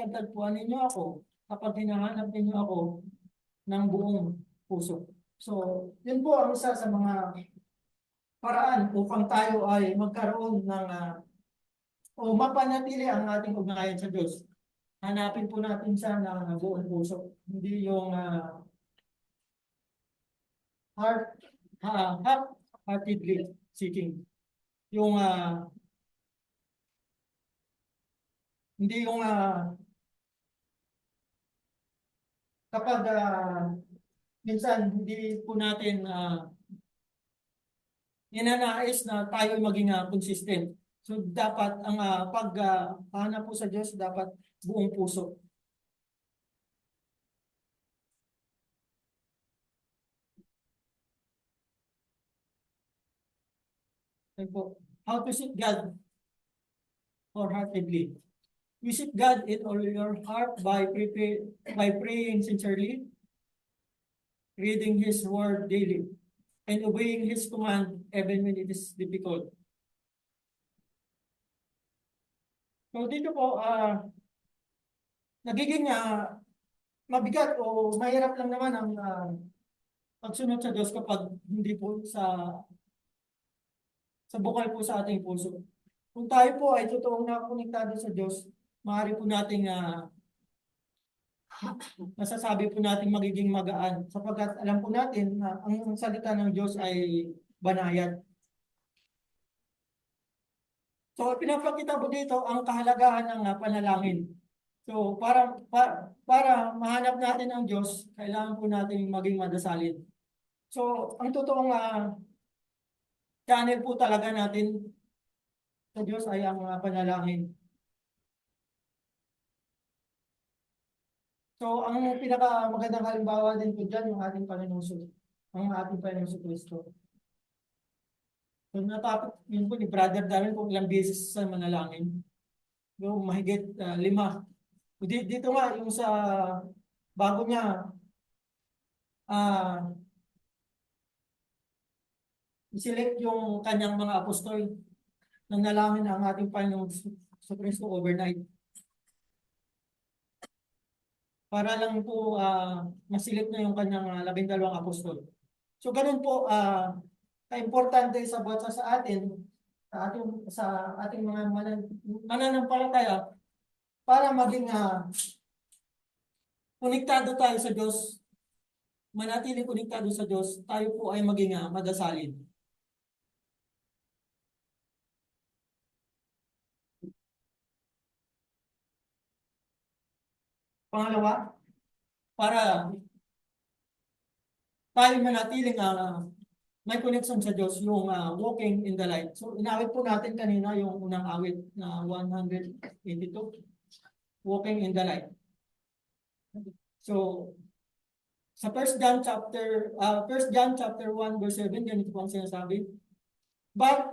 tatagpuan ninyo ako kapag hinahanap ninyo ako ng buong puso. So, yun po ang isa sa mga paraan upang tayo ay magkaroon ng o mapanatili ang ating ugnayan sa Diyos. Hanapin po natin siya ng buong puso. Hindi yung half-heartedly seeking. Yung hindi yung kapag minsan hindi po natin ninanais na tayo maging consistent. So dapat ang paghahanap po sa Diyos dapat buong puso. How to seek God wholeheartedly. We seek God in all your heart by praying sincerely, reading His word daily, and obeying His command even when it is difficult. So dito po, nagiging mabigat o mahirap lang naman ang pagsunod sa Diyos kapag hindi po sa bukal po sa ating puso. Kung tayo po ay totoong nakakonektado sa Diyos, maaari po nating masasabi po natin magiging magaan sapagkat alam po natin na ang salita ng Diyos ay banayad. So, pinapakita po dito ang kahalagahan ng panalangin. So, para mahanap natin ang Diyos, kailangan po natin maging madasalin. So, ang totoong channel po talaga natin sa Diyos ay ang panalangin. So, ang pinakamagandang halimbawa din po dyan, yung ating Panginoong Kristo. So, natapos, yun po ni brother namin kung ilang beses sa manalangin. Yung mahigit 5. Dito nga, yung sa bago niya, iselect yung kanyang mga apostol nang nalangin ang ating Panginoong Kristo overnight. Para lang po masilip na yung kanyang 12 apostol. So ganun po ka-importante sa bawat sa atin, sa ating mga mananampalataya para maging konektado tayo sa Diyos, manatiling konektado sa Diyos, tayo po ay maging madasalin. Pangalawa, para tayo manatiling may connection sa Diyos, yung walking in the light. So, inawit po natin kanina yung unang awit na 182, walking in the light. So, sa 1 John chapter 1 verse 7, ganito po ang sinasabi. But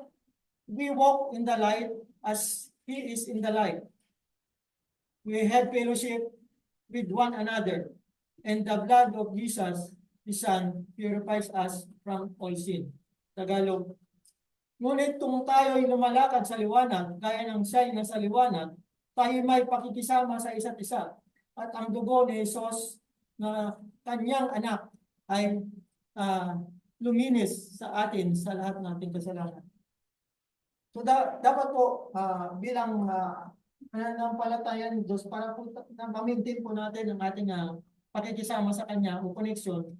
we walk in the light as He is in the light. We have fellowship with one another, and the blood of Jesus, His Son, purifies us from all sin. Tagalog. Ngunit kung tayo ay lumalakad sa liwanag, gaya ng siya'y nasa liwanag, tayo may pakikisama sa isa't isa. At ang dugo ni Jesus na kanyang anak ay luminis sa atin sa lahat ng ating kasalanan. So dapat po bilang pananampalataya ng Diyos para po ma-maintain po natin ang ating pakikisama sa Kanya o connection,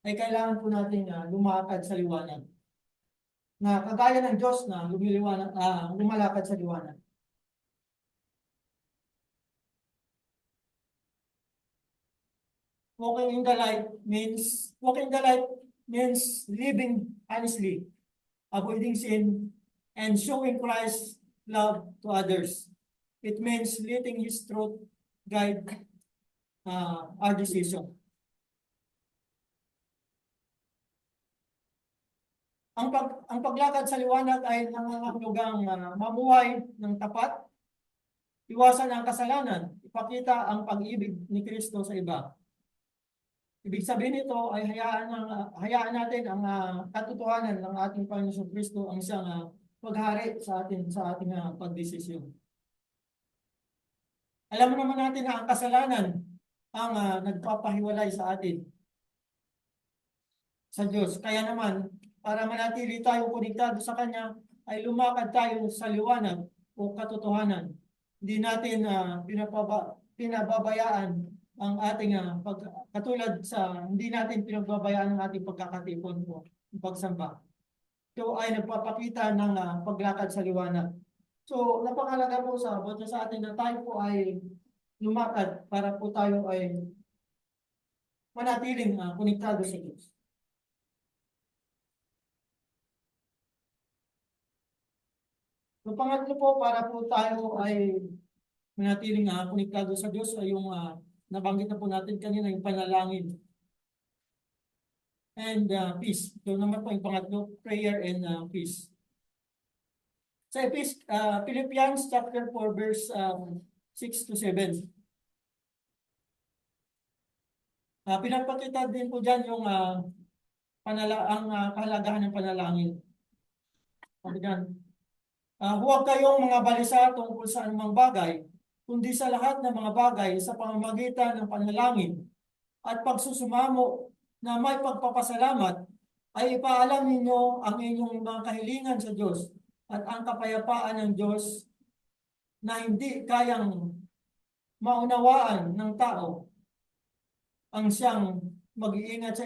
ay kailangan po natin lumakad sa liwanag. Na kagaya ng Diyos na lumalakad sa liwanag. Walking in the light means living honestly, avoiding sin, and showing Christ's love to others. It means letting His truth guide our decision. Ang paglakad sa liwanag ay nangangahulugang mamuhay ng tapat, iwasan ang kasalanan, ipakita ang pag-ibig ni Kristo sa iba. Ibig sabihin nito ay hayaan natin ang katotohanan ng ating Panginoon Kristo ang siyang paghari sa ating pagdesisyon. Alam mo naman natin na ang kasalanan ang nagpapahiwalay sa atin sa Diyos. Kaya naman, para manatili tayo konektado sa Kanya, ay lumakad tayo sa liwanag o katotohanan. Hindi natin pinababayaan ang ating katulad sa hindi natin pinababayaan ang ating pagkakatipon o pagsamba. Ito ay nagpapakita ng paglakad sa liwanag. So, napakalaga po sa atin na tayo po ay lumakad para po tayo ay manatiling konektado sa Diyos. So, pangatlo po, para po tayo ay manatiling konektado sa Diyos ay yung nabanggit na po natin kanina, yung panalangin and peace. So naman po yung pangatlo, prayer and peace. Sa Philippians chapter 4 verse 6 to 7. Pinapakita din po dyan yung kahalagahan ng panalangin. Sabi dyan, huwag kayong mga balisa tungkol sa anumang bagay, kundi sa lahat ng mga bagay sa pamamagitan ng panalangin at pagsusumamo na may pagpapasalamat, ay ipaalam ninyo ang inyong mga kahilingan sa Diyos at ang kapayapaan ng Diyos na hindi kayang maunawaan ng tao ang siyang mag-iingat sa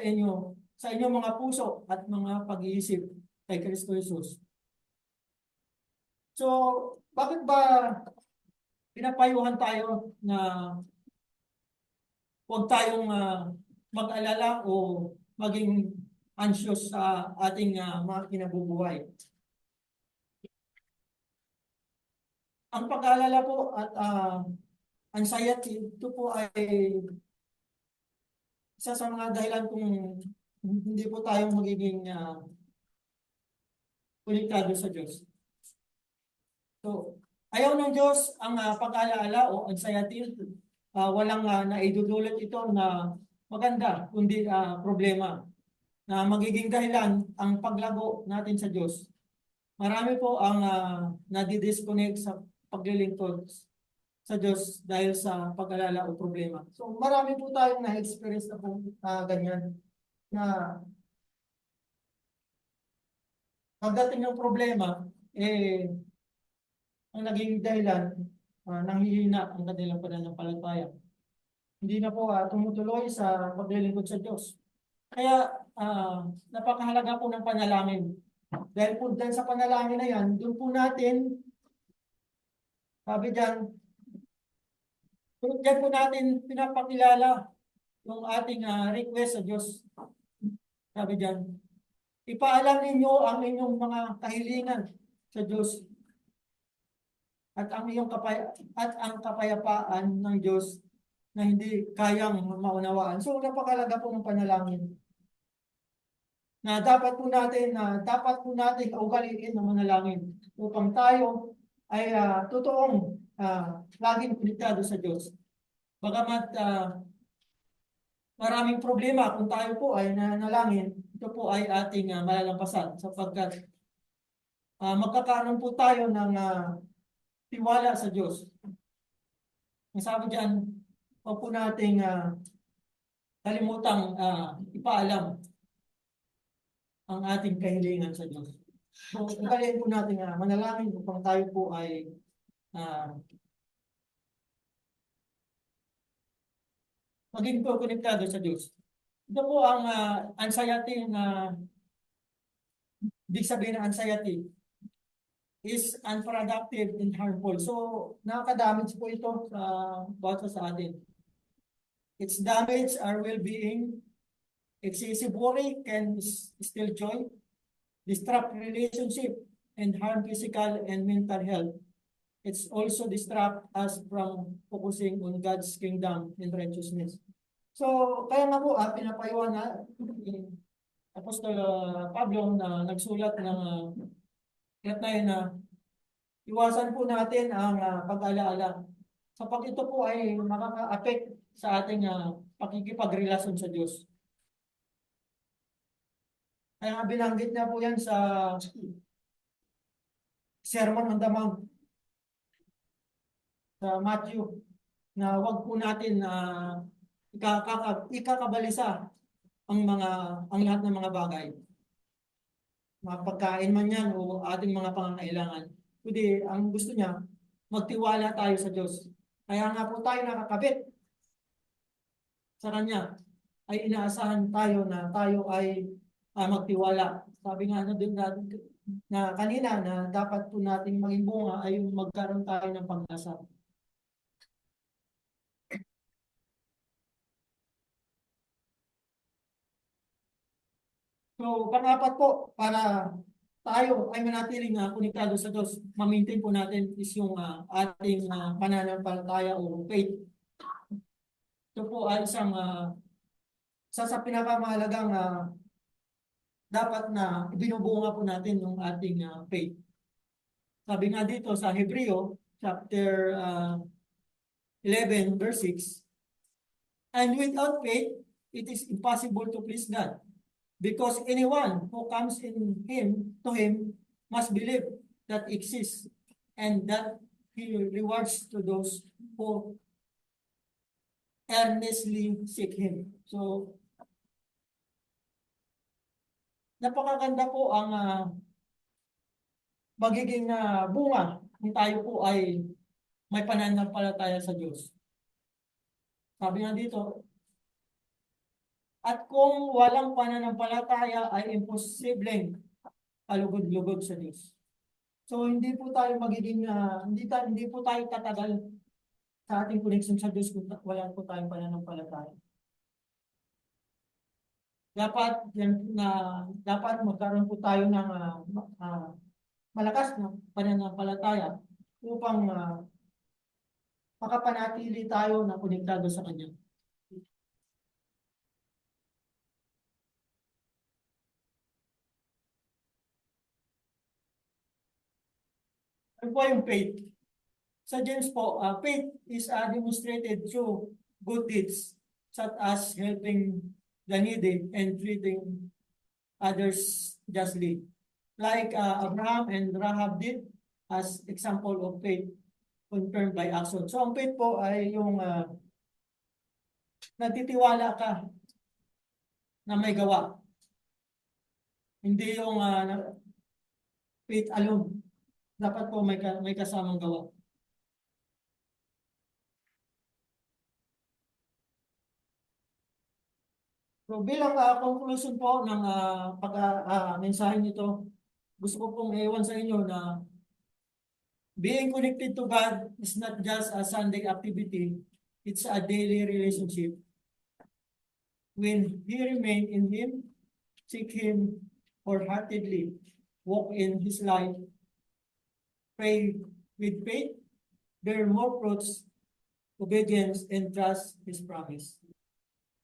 inyong mga puso at mga pag-iisip kay Kristo Jesus. So, bakit ba pinapayuhan tayo na huwag tayong mag-alala o maging anxious sa ating mga kinabubuhay? Ang pag-aalala po at anxiety, ito po ay isa sa mga dahilan kung hindi po tayo magiging konektado sa Diyos. So, ayaw ng Diyos ang pag-aalala o anxiety, walang naidudulot ito na maganda, kundi problema na magiging dahilan ang paglago natin sa Diyos. Marami po ang nadi-disconnect sa paglilingkod sa Diyos dahil sa pag-alala o problema. So marami po tayong na-experience na po ganyan na pagdating ng problema, ang naging dahilan, nanghihina ang kanilang pananampalataya. Hindi na po tumutuloy sa paglilingkod sa Diyos. Kaya napakahalaga po ng panalangin. Dahil po dyan sa panalangin na yan, doon po natin, sabi dyan, dyan po natin pinapakilala yung ating request sa Diyos. Sabi dyan, ipaalam ninyo ang inyong mga kahilingan sa Diyos at ang kapayapaan ng Diyos na hindi kayang maunawaan. So napakalaga po ng panalangin na dapat po natin ugaliin ng manalangin upang tayo ay totoong laging konektado sa Diyos. Bagamat maraming problema kung tayo po ay nanalangin, ito po ay ating malalampasan sapagkat magkakaroon po tayo ng tiwala sa Diyos. Ang sabi diyan, huwag po nating kalimutang ipaalam ang ating kahilingan sa Diyos. So, ugaliin po natin manalangin upang tayo po ay maging po konektado sa Diyos. Ito po ang anxiety na ibig sabihin ng anxiety is unproductive and harmful. So, nakaka-damage po ito sa atin. It's damage our well-being. Excessive worry can steal joy, disrupt relationship, and harm physical and mental health. It's also distract us from focusing on God's kingdom and righteousness. So, kaya nga po, pinapayuhan na Apostol Pablo na nagsulat ng na iwasan po natin ang pag-alaala. Sapag ito po ay makaka-affect sa ating pakikipagrelasyon sa Diyos. Kaya nga binanggit na po yan sa Sermon on the Mount sa Matthew na wag po natin ikakabalisa ang lahat ng mga bagay. Mga pagkain man yan o ating mga pangangailangan. Kundi ang gusto niya, magtiwala tayo sa Diyos. Kaya nga po tayo nakakabit sa Kanya, ay inaasahan tayo na tayo ay magtiwala. Sabi nga na kanina na dapat po nating maging bunga ay yung magkaroon tayo ng pag-asa. So, pang-apat po, para tayo ay manatiling konektado sa Diyos, ma-maintain po natin is yung ating pananampalataya o faith. Ito po ay isang sa pinakamahalagang dapat na ibinubunga po natin yung ating faith. Sabi nga dito sa Hebreo, chapter 11, verse 6, and without faith, it is impossible to please God. Because anyone who comes to him must believe that exists and that he rewards to those who earnestly seek him. So, napakaganda po ang magiging bunga kung tayo po ay may pananampalataya sa Diyos. Sabi nga dito, at kung walang pananampalataya ay imposibleng alugod-lugod sa Diyos. So hindi po tayo magiging hindi po tayo tatagal sa ating connection sa Diyos kung wala po tayong pananampalataya. Dapat magkaroon po tayo ng malakas na pananampalataya upang makapanatili tayo na konektado sa Kanya. Ano po yung faith? Sa James po, faith is demonstrated through good deeds such as helping the needy and treating others justly. Like Abraham and Rahab did as example of faith confirmed by action. So ang faith po ay yung nagtitiwala ka na may gawa. Hindi yung faith alone. Dapat po may kasamang gawa. So bilang conclusion po ng mensahe nito, gusto ko pong iwan sa inyo na being connected to God is not just a Sunday activity, it's a daily relationship. When we remain in Him, seek Him wholeheartedly, walk in His life, pray with faith, bear more fruits, obedience, and trust His promise.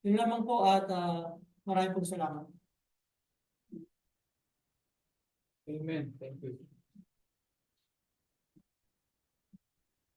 Yun lamang po at maraming pong salamat. Amen. Thank you.